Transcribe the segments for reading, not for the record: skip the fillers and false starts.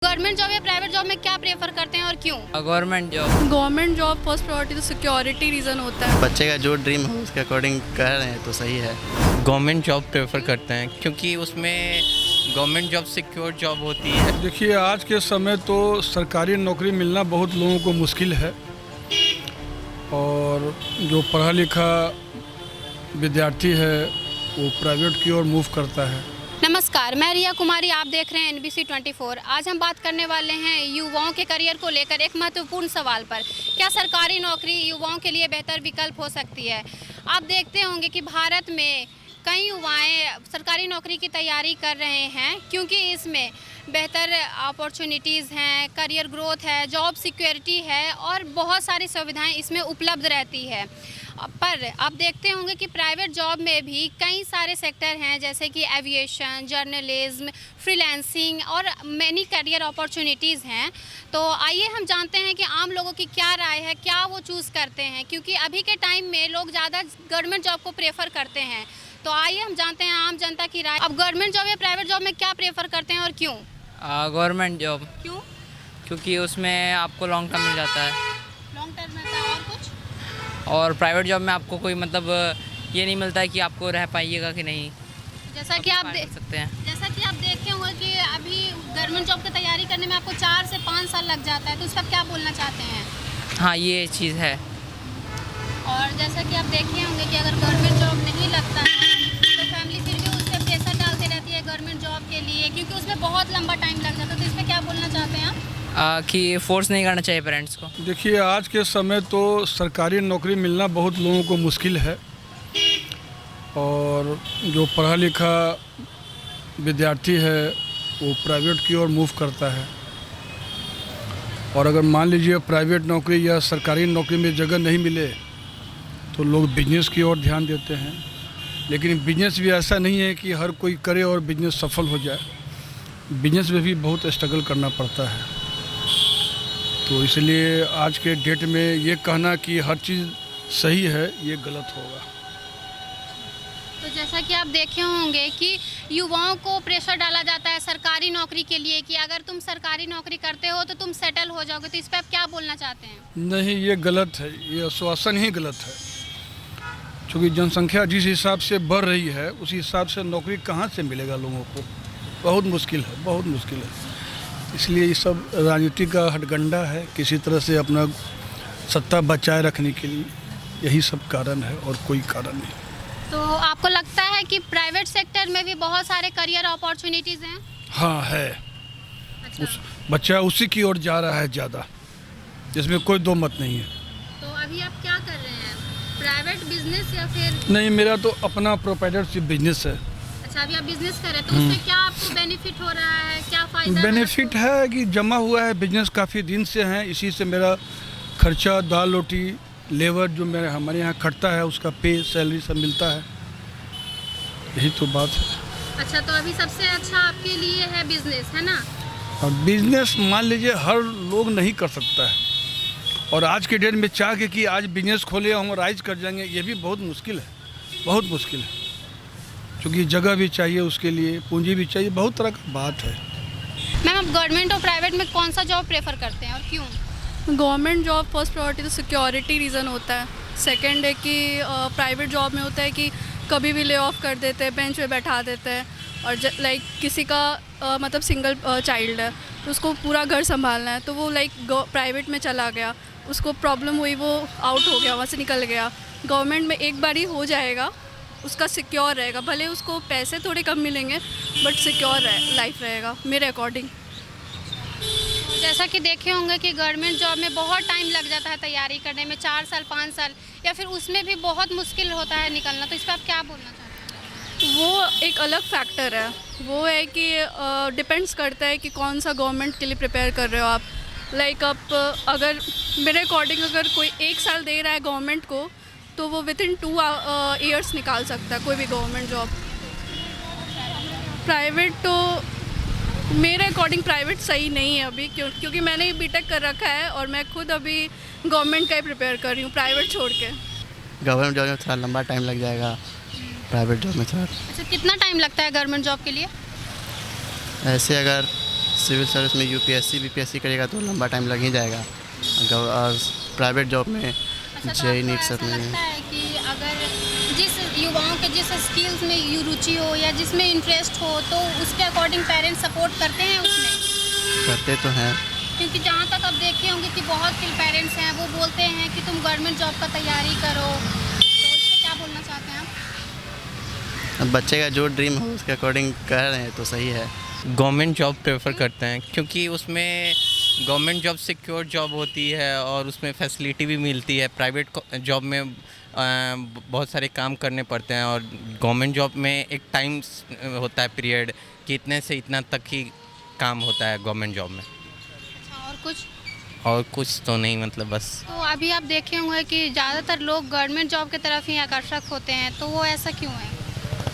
Government job या private job में क्या प्रेफर करते हैं और क्यों? गवर्नमेंट जॉब फर्स्ट प्रायोरिटी तो सिक्योरिटी रीज़न होता है। बच्चे का जो ड्रीम हो उसके अकॉर्डिंग कर रहे हैं तो सही है। गवर्नमेंट जॉब प्रेफर करते हैं क्योंकि उसमें गवर्नमेंट जॉब सिक्योर जॉब होती है। देखिए, आज के समय तो सरकारी नौकरी मिलना बहुत लोगों को मुश्किल है और जो पढ़ा लिखा विद्यार्थी है वो प्राइवेट की ओर मूव करता है। नमस्कार, मैं रिया कुमारी, आप देख रहे हैं NBC 24। आज हम बात करने वाले हैं युवाओं के करियर को लेकर एक महत्वपूर्ण सवाल पर। क्या सरकारी नौकरी युवाओं के लिए बेहतर विकल्प हो सकती है? आप देखते होंगे कि भारत में कई युवाएं सरकारी नौकरी की तैयारी कर रहे हैं क्योंकि इसमें बेहतर अपॉर्चुनिटीज़ हैं, करियर ग्रोथ है, जॉब सिक्योरिटी है और बहुत सारी सुविधाएं इसमें उपलब्ध रहती है। पर आप देखते होंगे कि प्राइवेट जॉब में भी कई सारे सेक्टर हैं जैसे कि एविएशन, जर्नलिज्म, फ्रीलांसिंग और मैनी करियर अपॉर्चुनिटीज़ हैं। तो आइए हम जानते हैं कि आम लोगों की क्या राय है, क्या वो चूज़ करते हैं, क्योंकि अभी के टाइम में लोग ज़्यादा गवर्नमेंट जॉब को प्रेफर करते हैं। तो आइए हम जानते हैं आम जनता की राय। अब गवर्नमेंट जॉब या प्राइवेट जॉब में क्या प्रेफर करते हैं और क्यों? Government job. क्यों? क्योंकि उसमें आपको लॉन्ग टर्म मिल जाता है। लॉन्ग टर्म रहता है और कुछ? और प्राइवेट जॉब में आपको कोई मतलब ये नहीं मिलता है कि आपको रह पाइएगा कि नहीं। जैसा कि आप देख सकते हैं। जैसा कि आप देखे होंगे कि अभी गवर्नमेंट जॉब की तैयारी करने में आपको 4 से 5 साल लग जाता है, तो इसका क्या बोलना चाहते हैं? हाँ, ये चीज़ है। और जैसा कि आप देखे होंगे कि अगर गवर्नमेंट जॉब नहीं लगता है तो फैमिली फिर भी उस पर प्रेशर डालती रहती है गवर्नमेंट जॉब के लिए, क्योंकि उसमें बहुत लंबा टाइम लग जाता है। तो इस पर क्या बोलना चाहते हैं आप? कि फोर्स नहीं करना चाहिए पेरेंट्स को। देखिए, आज के समय तो सरकारी नौकरी मिलना बहुत लोगों को मुश्किल है और जो पढ़ा लिखा विद्यार्थी है वो प्राइवेट की ओर मूव करता है। और अगर मान लीजिए प्राइवेट नौकरी या सरकारी नौकरी में जगह नहीं मिले तो लोग बिजनेस की ओर ध्यान देते हैं। लेकिन बिजनेस भी ऐसा नहीं है कि हर कोई करे और बिजनेस सफल हो जाए। बिजनेस में भी बहुत स्ट्रगल करना पड़ता है। तो इसलिए आज के डेट में ये कहना कि हर चीज़ सही है, ये गलत होगा। तो जैसा कि आप देखे होंगे कि युवाओं को प्रेशर डाला जाता है सरकारी नौकरी के लिए कि अगर तुम सरकारी नौकरी करते हो तो तुम सेटल हो जाओगे। तो इस पर आप क्या बोलना चाहते हैं? नहीं, ये गलत है, ये आश्वासन ही गलत है। क्योंकि जनसंख्या जिस हिसाब से बढ़ रही है उस हिसाब से नौकरी कहाँ से मिलेगा लोगों को? बहुत मुश्किल है, बहुत मुश्किल है। इसलिए ये सब राजनीति का हथकंडा है, किसी तरह से अपना सत्ता बचाए रखने के लिए, यही सब कारण है और कोई कारण नहीं। तो आपको लगता है कि प्राइवेट सेक्टर में भी बहुत सारे करियर अपॉर्चुनिटीज़ हैं? हाँ है। अच्छा। बच्चा उसी की ओर जा रहा है ज़्यादा, जिसमें कोई दो मत नहीं है। तो अभी आप क्या कर रहे हैं, प्राइवेट बिजनेस या फिर? नहीं, मेरा तो अपना प्रोप्राइटरशिप बिजनेस है। अच्छा, अभी आप बिजनेस कर रहे हैं, तो उससे क्या आपको बेनिफिट हो रहा है, क्या फ़ायदा? बेनिफिट है कि जमा हुआ है, बिजनेस काफ़ी दिन से है, इसी से मेरा खर्चा, दाल रोटी, लेबर जो मेरे हमारे यहाँ खटता है उसका पे, सैलरी सब मिलता है। यही तो बात है। अच्छा, तो अभी सबसे अच्छा आपके लिए है बिजनेस, है ना? और बिजनेस मान लीजिए हर लोग नहीं कर सकता है और आज के डेट में चाह के कि आज बिजनेस खोले हम राइज कर जाएंगे, ये भी बहुत मुश्किल है, बहुत मुश्किल है। क्योंकि जगह भी चाहिए उसके लिए, पूंजी भी चाहिए, बहुत तरह का बात है। मैम, आप गवर्नमेंट और प्राइवेट में कौन सा जॉब प्रेफर करते हैं और क्यों? गवर्नमेंट जॉब फर्स्ट प्रायोरिटी तो सिक्योरिटी रीज़न होता है। सेकंड है कि प्राइवेट जॉब में होता है कि कभी भी ले ऑफ कर देते हैं, बेंच पे बैठा देते हैं। और लाइक किसी का मतलब सिंगल चाइल्ड है तो उसको पूरा घर संभालना है, तो वो लाइक प्राइवेट में चला गया, उसको प्रॉब्लम हुई, वो आउट हो गया, वहाँ से निकल गया। गवर्नमेंट में एक बार ही हो जाएगा, उसका सिक्योर रहेगा, भले उसको पैसे थोड़े कम मिलेंगे बट सिक्योर लाइफ रहेगा मेरे अकॉर्डिंग। जैसा कि देखे होंगे कि गवर्नमेंट जॉब में बहुत टाइम लग जाता है तैयारी करने में, 4 साल 5 साल, या फिर उसमें भी बहुत मुश्किल होता है निकलना। तो इस पर आप क्या बोलना चाहते हैं? वो एक अलग फैक्टर है। वो है कि डिपेंड्स करता है कि कौन सा गवर्नमेंट के लिए प्रिपेयर कर रहे हो आप। लाइक आप अगर मेरे अकॉर्डिंग अगर कोई 1 साल दे रहा है गवर्नमेंट को तो वो विथिन 2 ईयर्स निकाल सकता है कोई भी गवर्नमेंट जॉब। प्राइवेट तो मेरे अकॉर्डिंग प्राइवेट सही नहीं है अभी, क्योंकि मैंने बीटेक कर रखा है और मैं खुद अभी गवर्नमेंट का ही प्रिपेयर कर रही हूँ प्राइवेट छोड़ के। गवर्नमेंट जॉब में थोड़ा लंबा टाइम लग जाएगा, प्राइवेट जॉब में थोड़ा। अच्छा, कितना टाइम लगता है गवर्नमेंट जॉब के लिए? ऐसे अगर सिविल सर्विस में यूपीएससी बीपीएससी करेगा तो लंबा टाइम लग ही जाएगा। और प्राइवेट जॉब में अच्छा, तो जेई आपको नीट ऐसा सब में लगता है कि अगर जिस युवाओं के जिस स्किल्स में रुचि हो या जिसमें इंटरेस्ट हो तो उसके अकॉर्डिंग पेरेंट्स सपोर्ट करते हैं उसमें? करते तो हैं। क्योंकि जहाँ तक आप देखे होंगे कि बहुत से पेरेंट्स हैं वो बोलते हैं कि तुम गवर्नमेंट जॉब का तैयारी करो, तो इस पर क्या बोलना चाहते हैं आप? अब बच्चे का जो ड्रीम हो उसके अकॉर्डिंग कर रहे हैं तो सही है। गवर्नमेंट जॉब प्रेफर करते हैं क्योंकि उसमें गवर्नमेंट जॉब सिक्योर जॉब होती है और उसमें फैसिलिटी भी मिलती है। प्राइवेट जॉब में बहुत सारे काम करने पड़ते हैं और गवर्नमेंट जॉब में एक टाइम होता है पीरियड कि इतने से इतना तक ही काम होता है गवर्नमेंट जॉब में। अच्छा, और कुछ तो नहीं, मतलब बस। तो अभी आप देखे होंगे कि ज़्यादातर लोग गवर्नमेंट जॉब की तरफ ही आकर्षक होते हैं, तो वो ऐसा क्यों है?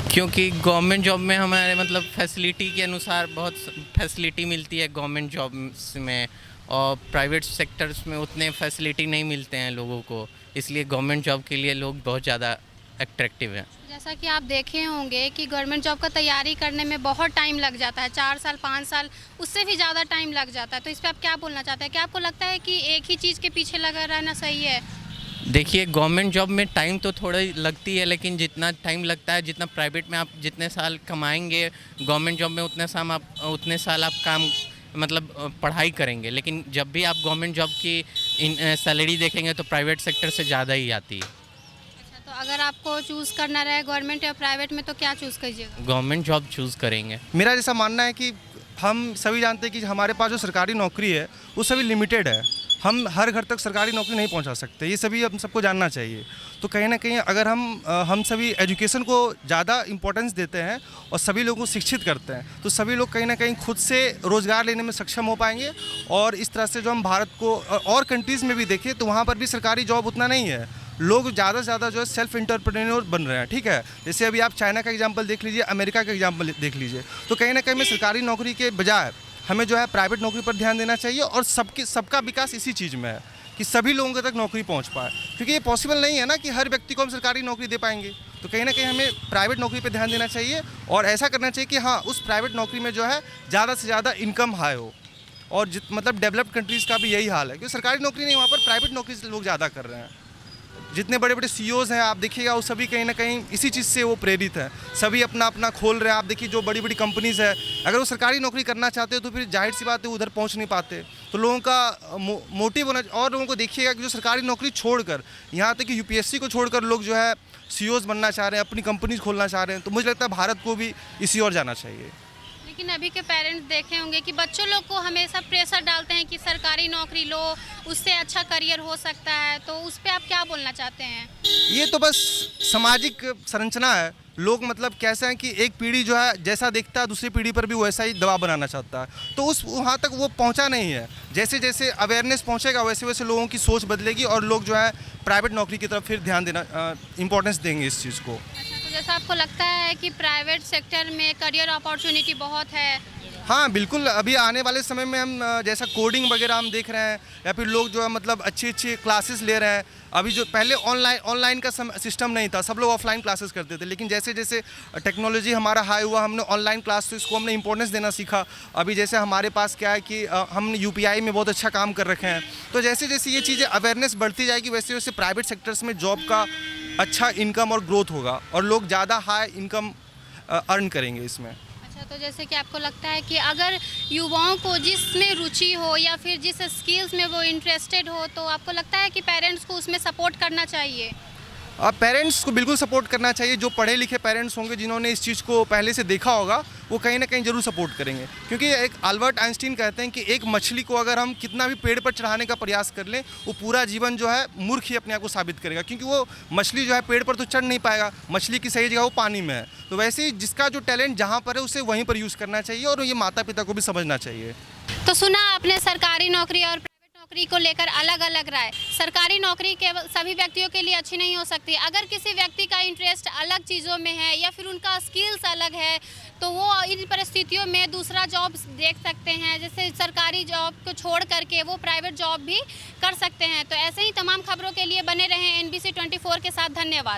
क्योंकि गवर्नमेंट जॉब में हमारे मतलब फैसिलिटी के अनुसार बहुत फैसिलिटी मिलती है गवर्नमेंट जॉब में, और प्राइवेट सेक्टर्स में उतने फैसिलिटी नहीं मिलते हैं लोगों को, इसलिए गवर्नमेंट जॉब के लिए लोग बहुत ज़्यादा अट्रैक्टिव हैं। जैसा कि आप देखे होंगे कि गवर्नमेंट जॉब का तैयारी करने में बहुत टाइम लग जाता है, 4 साल 5 साल उससे भी ज़्यादा टाइम लग जाता है, तो इस पर आप क्या बोलना चाहते हैं? क्या आपको लगता है कि एक ही चीज़ के पीछे लगा रहना सही है? देखिए, गवर्नमेंट जॉब में टाइम तो थोड़ा ही लगती है, लेकिन जितना टाइम लगता है, जितना प्राइवेट में आप जितने साल कमाएंगे, गवर्नमेंट जॉब में उतने साल आप काम मतलब पढ़ाई करेंगे। लेकिन जब भी आप गवर्नमेंट जॉब की सैलरी देखेंगे तो प्राइवेट सेक्टर से ज़्यादा ही आती है। अच्छा, तो अगर आपको चूज़ करना रहे गवर्नमेंट या प्राइवेट में तो क्या चूज़ कीजिएगा? गवर्नमेंट जॉब चूज़ करेंगे। मेरा जैसा मानना है कि हम सभी जानते हैं कि हमारे पास जो सरकारी नौकरी है वो सभी लिमिटेड है। हम हर घर तक सरकारी नौकरी नहीं पहुंचा सकते, ये सभी हम सबको जानना चाहिए। तो कहीं ना कहीं अगर हम सभी एजुकेशन को ज़्यादा इम्पोर्टेंस देते हैं और सभी लोगों को शिक्षित करते हैं तो सभी लोग कहीं ना कहीं खुद से रोज़गार लेने में सक्षम हो पाएंगे। और इस तरह से जो हम भारत को और कंट्रीज़ में भी देखें तो वहाँ पर भी सरकारी जॉब उतना नहीं है, लोग ज़्यादा से ज़्यादा जो है सेल्फ एंटरप्रेन्योर बन रहे हैं। ठीक है, जैसे अभी आप चाइना का एग्जांपल देख लीजिए, अमेरिका का एग्जांपल देख लीजिए। तो कहीं ना कहीं में सरकारी नौकरी के बजाय हमें जो है प्राइवेट नौकरी पर ध्यान देना चाहिए और सबका विकास इसी चीज़ में है कि सभी लोगों तक नौकरी पहुंच पाए, क्योंकि ये पॉसिबल नहीं है ना कि हर व्यक्ति को हम सरकारी नौकरी दे पाएंगे। तो कहीं ना कहीं हमें प्राइवेट नौकरी पर ध्यान देना चाहिए और ऐसा करना चाहिए कि हाँ, उस प्राइवेट नौकरी में जो है ज़्यादा से ज़्यादा इनकम हाई हो। और मतलब डेवलप्ड कंट्रीज़ का भी यही हाल है, क्योंकि सरकारी नौकरी नहीं, वहाँ पर प्राइवेट नौकरी लोग ज़्यादा कर रहे हैं। जितने बड़े बड़े CEOs हैं आप देखिएगा, वो सभी कहीं ना कहीं इसी चीज़ से वो प्रेरित हैं, सभी अपना अपना खोल रहे हैं। आप देखिए जो बड़ी बड़ी कंपनीज़ है, अगर वो सरकारी नौकरी करना चाहते हो तो फिर जाहिर सी बात है उधर पहुंच नहीं पाते। तो लोगों का मोटिव होना, और लोगों को देखिएगा कि जो सरकारी नौकरी छोड़कर, यहाँ तक कि UPSC को छोड़कर लोग जो है CEOs बनना चाह रहे हैं, अपनी कंपनीज खोलना चाह रहे हैं। तो मुझे लगता है भारत को भी इसी ओर जाना चाहिए। लेकिन अभी के पेरेंट्स देखे होंगे कि बच्चों लोग को हमेशा प्रेशर डालते हैं कि सरकारी नौकरी लो, उससे अच्छा करियर हो सकता है, तो उस पर आप क्या बोलना चाहते हैं? ये तो बस सामाजिक संरचना है। लोग मतलब कैसे हैं कि एक पीढ़ी जो है जैसा देखता है दूसरी पीढ़ी पर भी वैसा ही दबाव बनाना चाहता है, तो उस वहाँ तक वो पहुँचा नहीं है। जैसे जैसे अवेयरनेस पहुँचेगा वैसे वैसे लोगों की सोच बदलेगी और लोग जो है प्राइवेट नौकरी की तरफ फिर ध्यान देना, इम्पोर्टेंस देंगे इस चीज़ को। अच्छा, तो जैसा आपको लगता है कि प्राइवेट सेक्टर में करियर अपॉर्चुनिटी बहुत है? हाँ बिल्कुल, अभी आने वाले समय में हम जैसा कोडिंग वगैरह हम देख रहे हैं, या फिर लोग जो है मतलब अच्छी अच्छी क्लासेस ले रहे हैं। अभी जो पहले ऑनलाइन का सिस्टम नहीं था, सब लोग ऑफलाइन क्लासेस करते थे, लेकिन जैसे जैसे टेक्नोलॉजी हमारा हाई हुआ, हमने ऑनलाइन क्लास तो इसको हमने इंपॉर्टेंस देना सीखा। अभी जैसे हमारे पास क्या है कि हमने UPI में बहुत अच्छा काम कर रखे हैं। तो जैसे जैसे ये चीज़ें अवेयरनेस बढ़ती जाएगी वैसे वैसे प्राइवेट सेक्टर्स में जॉब का अच्छा इनकम और ग्रोथ होगा और लोग ज़्यादा हाई इनकम अर्न करेंगे इसमें। अच्छा, तो जैसे कि आपको लगता है कि अगर युवाओं को जिसमें रुचि हो या फिर जिस स्किल्स में वो इंटरेस्टेड हो, तो आपको लगता है कि पेरेंट्स को उसमें सपोर्ट करना चाहिए? पेरेंट्स को बिल्कुल सपोर्ट करना चाहिए। जो पढ़े लिखे पेरेंट्स होंगे जिन्होंने इस चीज़ को पहले से देखा होगा वो कहीं ना कहीं ज़रूर सपोर्ट करेंगे, क्योंकि एक अल्बर्ट आइंस्टीन कहते हैं कि एक मछली को अगर हम कितना भी पेड़ पर चढ़ाने का प्रयास कर लें वो पूरा जीवन जो है मूर्ख ही अपने आप को साबित करेगा, क्योंकि वो मछली जो है पेड़ पर तो चढ़ नहीं पाएगा, मछली की सही जगह वो पानी में है। तो वैसे ही जिसका जो टैलेंट जहाँ पर है उसे वहीं पर यूज़ करना चाहिए और ये माता पिता को भी समझना चाहिए। तो सुना आपने सरकारी नौकरी और नौकरी को लेकर अलग अलग राय। सरकारी नौकरी केवल सभी व्यक्तियों के लिए अच्छी नहीं हो सकती। अगर किसी व्यक्ति का इंटरेस्ट अलग चीज़ों में है या फिर उनका स्किल्स अलग है तो वो इन परिस्थितियों में दूसरा जॉब देख सकते हैं, जैसे सरकारी जॉब को छोड़ करके वो प्राइवेट जॉब भी कर सकते हैं। तो ऐसे ही तमाम खबरों के लिए बने रहें NBC 24 के साथ। धन्यवाद।